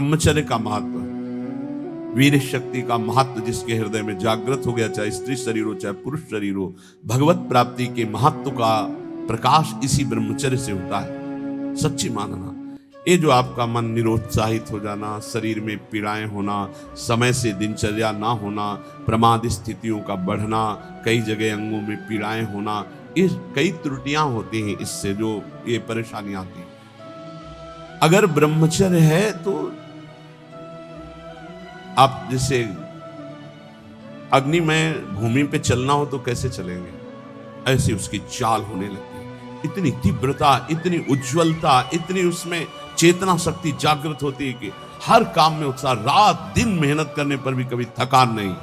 ब्रह्मचर्य का महत्व, वीर शक्ति का महत्व जिसके हृदय में जागृत हो गया, चाहे स्त्री शरीर हो चाहे पुरुष शरीर हो, भगवत प्राप्ति के महत्व का प्रकाश इसी ब्रह्मचर्य से होता है। सच्ची मानना, ये जो आपका मन निरुत्साहित हो जाना, शरीर में पीड़ाएं होना, समय से दिनचर्या ना होना, प्रमाद स्थितियों का बढ़ना, कई जगह अंगों में पीड़ाएं होना, ये कई त्रुटियां होती हैं, इससे जो ये परेशानियां आती हैं। अगर ब्रह्मचर्य है तो आप जैसे अग्निमय भूमि पे चलना हो तो कैसे चलेंगे, ऐसी उसकी चाल होने लगती है। इतनी तीव्रता, इतनी उज्ज्वलता, इतनी उसमें चेतना शक्ति जागृत होती है कि हर काम में उत्साह, रात दिन मेहनत करने पर भी कभी थकान नहीं,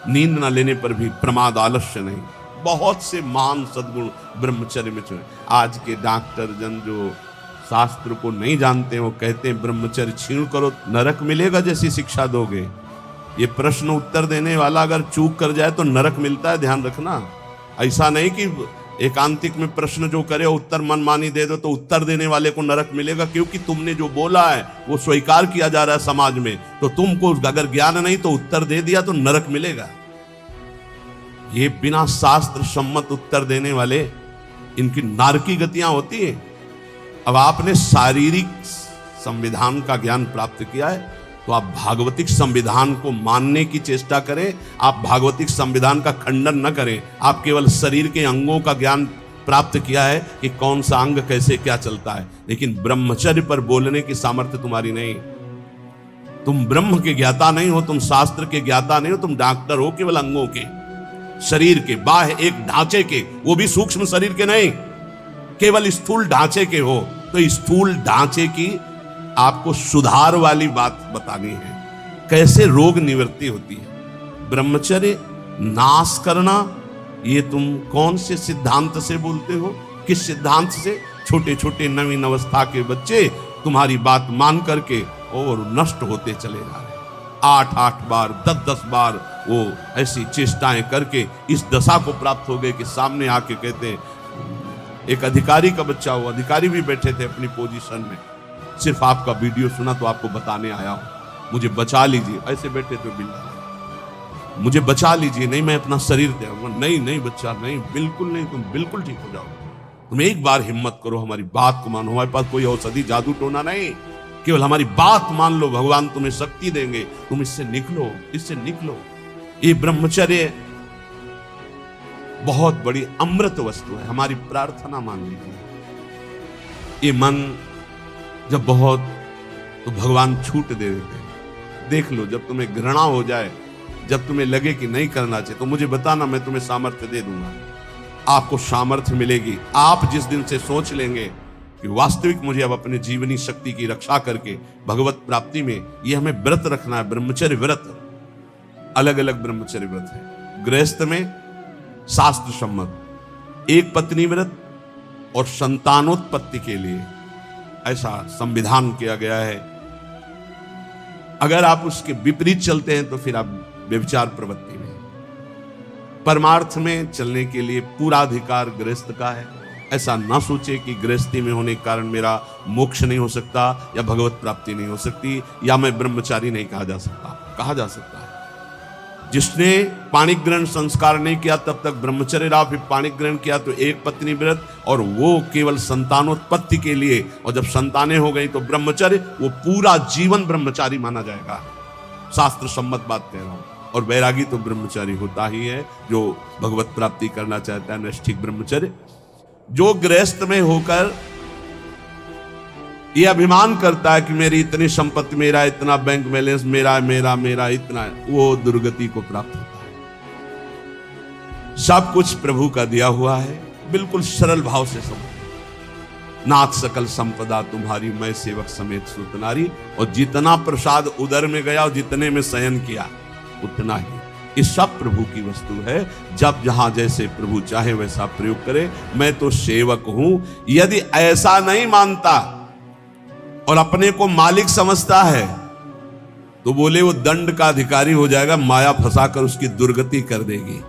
नींद न लेने पर भी प्रमाद आलस्य नहीं। बहुत से महान सद्गुण ब्रह्मचर्य में चुने। आज के डॉक्टर जन जो शास्त्र को नहीं जानते, वो कहते हैं ब्रह्मचर्य छीण करो नरक मिलेगा जैसी शिक्षा दोगे। ये प्रश्न उत्तर देने वाला अगर चूक कर जाए तो नरक मिलता है, ध्यान रखना। ऐसा नहीं कि एकांतिक में प्रश्न जो करे उत्तर मनमानी दे दो तो उत्तर देने वाले को नरक मिलेगा, क्योंकि तुमने जो बोला है वो स्वीकार किया जा रहा है समाज में, तो तुमको अगर ज्ञान नहीं तो उत्तर दे दिया तो नरक मिलेगा। ये बिना शास्त्र सम्मत उत्तर देने वाले, इनकी नारकी गतियां होती है। अब आपने शारीरिक संविधान का ज्ञान प्राप्त किया है तो आप भागवतिक संविधान को मानने की चेष्टा करें। आप भागवतिक संविधान का खंडन न करें। आप केवल शरीर के अंगों का ज्ञान प्राप्त किया है कि कौन सा अंग कैसे क्या चलता है, लेकिन ब्रह्मचर्य पर बोलने की सामर्थ्य तुम्हारी नहीं। तुम ब्रह्म के ज्ञाता नहीं हो, तुम शास्त्र के ज्ञाता नहीं हो, तुम डॉक्टर हो केवल अंगों के, शरीर के, बाह्य एक ढांचे के, वो भी सूक्ष्म शरीर के नहीं, केवल स्थूल ढांचे के हो। तो स्थूल ढांचे की आपको सुधार वाली बात बतानी है, कैसे रोग निवृत्ति होती है। ब्रह्मचर्य नाश करना, ये तुम कौन से सिद्धांत से बोलते हो, किस सिद्धांत से? छोटे छोटे नवीन अवस्था के बच्चे तुम्हारी बात मान करके और नष्ट होते चले जा रहे। 8-8 बार 10-10 बार वो ऐसी चेष्टाएं करके इस दशा को प्राप्त हो गए कि सामने आके कहते हैं, एक अधिकारी का बच्चा, वो अधिकारी भी बैठे थे अपनी पोजीशन में, सिर्फ आपका वीडियो सुना तो आपको बताने आया हूं, मुझे बचा लीजिए। ऐसे बैठे तो बिल्कुल मुझे बचा लीजिए, नहीं मैं अपना शरीर दूंगा, नहीं नहीं बच्चा नहीं, बिल्कुल नहीं, तुम बिल्कुल ठीक हो जाओ, तुम एक बार हिम्मत करो, हमारी बात को मानो। हमारे पास कोई औषधि जादू टोना नहीं, केवल हमारी बात मान लो, भगवान तुम्हें शक्ति देंगे, तुम इससे निकलो, इससे निकलो। ये ब्रह्मचर्य बहुत बड़ी अमृत वस्तु है, हमारी प्रार्थना मान लीजिए। ये मन जब बहुत, तो भगवान छूट दे देते हैं। देख लो, जब तुम्हें घृणा हो जाए, जब तुम्हें लगे कि नहीं करना चाहिए, तो मुझे बताना, मैं तुम्हें सामर्थ्य दे दूंगा। आपको सामर्थ्य मिलेगी। आप जिस दिन से सोच लेंगे कि वास्तविक मुझे अब अपने जीवनी शक्ति की रक्षा करके भगवत प्राप्ति में ये हमें व्रत रखना है। ब्रह्मचर्य व्रत, अलग अलग ब्रह्मचर्य व्रत है। गृहस्थ में शास्त्र सम्मत एक पत्नी व्रत और संतानोत्पत्ति के लिए ऐसा संविधान किया गया है। अगर आप उसके विपरीत चलते हैं तो फिर आप व्यभिचार प्रवृत्ति में। परमार्थ में चलने के लिए पूरा अधिकार गृहस्थ का है। ऐसा ना सोचे कि गृहस्थी में होने के कारण मेरा मोक्ष नहीं हो सकता, या भगवत प्राप्ति नहीं हो सकती, या मैं ब्रह्मचारी नहीं कहा जा सकता। कहा जा सकता है। जिसने पाणिक ग्रहण संस्कार नहीं किया तब तक ब्रह्मचर्य रहा, फिर पाणिक ग्रहण किया तो एक पत्नी व्रत, और वो केवल संतानोत्पत्ति के लिए, और जब संतानें हो गई तो ब्रह्मचर्य, वो पूरा जीवन ब्रह्मचारी माना जाएगा। शास्त्र सम्मत बात कह रहा हूं। और वैरागी तो ब्रह्मचारी होता ही है, जो भगवत प्राप्ति करना चाहता है, नैष्ठिक ब्रह्मचर्य। जो गृहस्थ में होकर ये अभिमान करता है कि मेरी इतनी संपत्ति, मेरा इतना बैंक बैलेंस, मेरा मेरा मेरा इतना, वो दुर्गति को प्राप्त होता है। सब कुछ प्रभु का दिया हुआ है, बिल्कुल सरल भाव से समझ। नाथ सकल संपदा तुम्हारी, मैं सेवक समेत सुत नारी। और जितना प्रसाद उदर में गया और जितने में शयन किया उतना ही, ये सब प्रभु की वस्तु है। जब जहां जैसे प्रभु चाहे वैसा प्रयोग करे। मैं तो सेवक हूं। यदि ऐसा नहीं मानता और अपने को मालिक समझता है तो बोले वो दंड का अधिकारी हो जाएगा, माया फंसाकर उसकी दुर्गति कर देगी।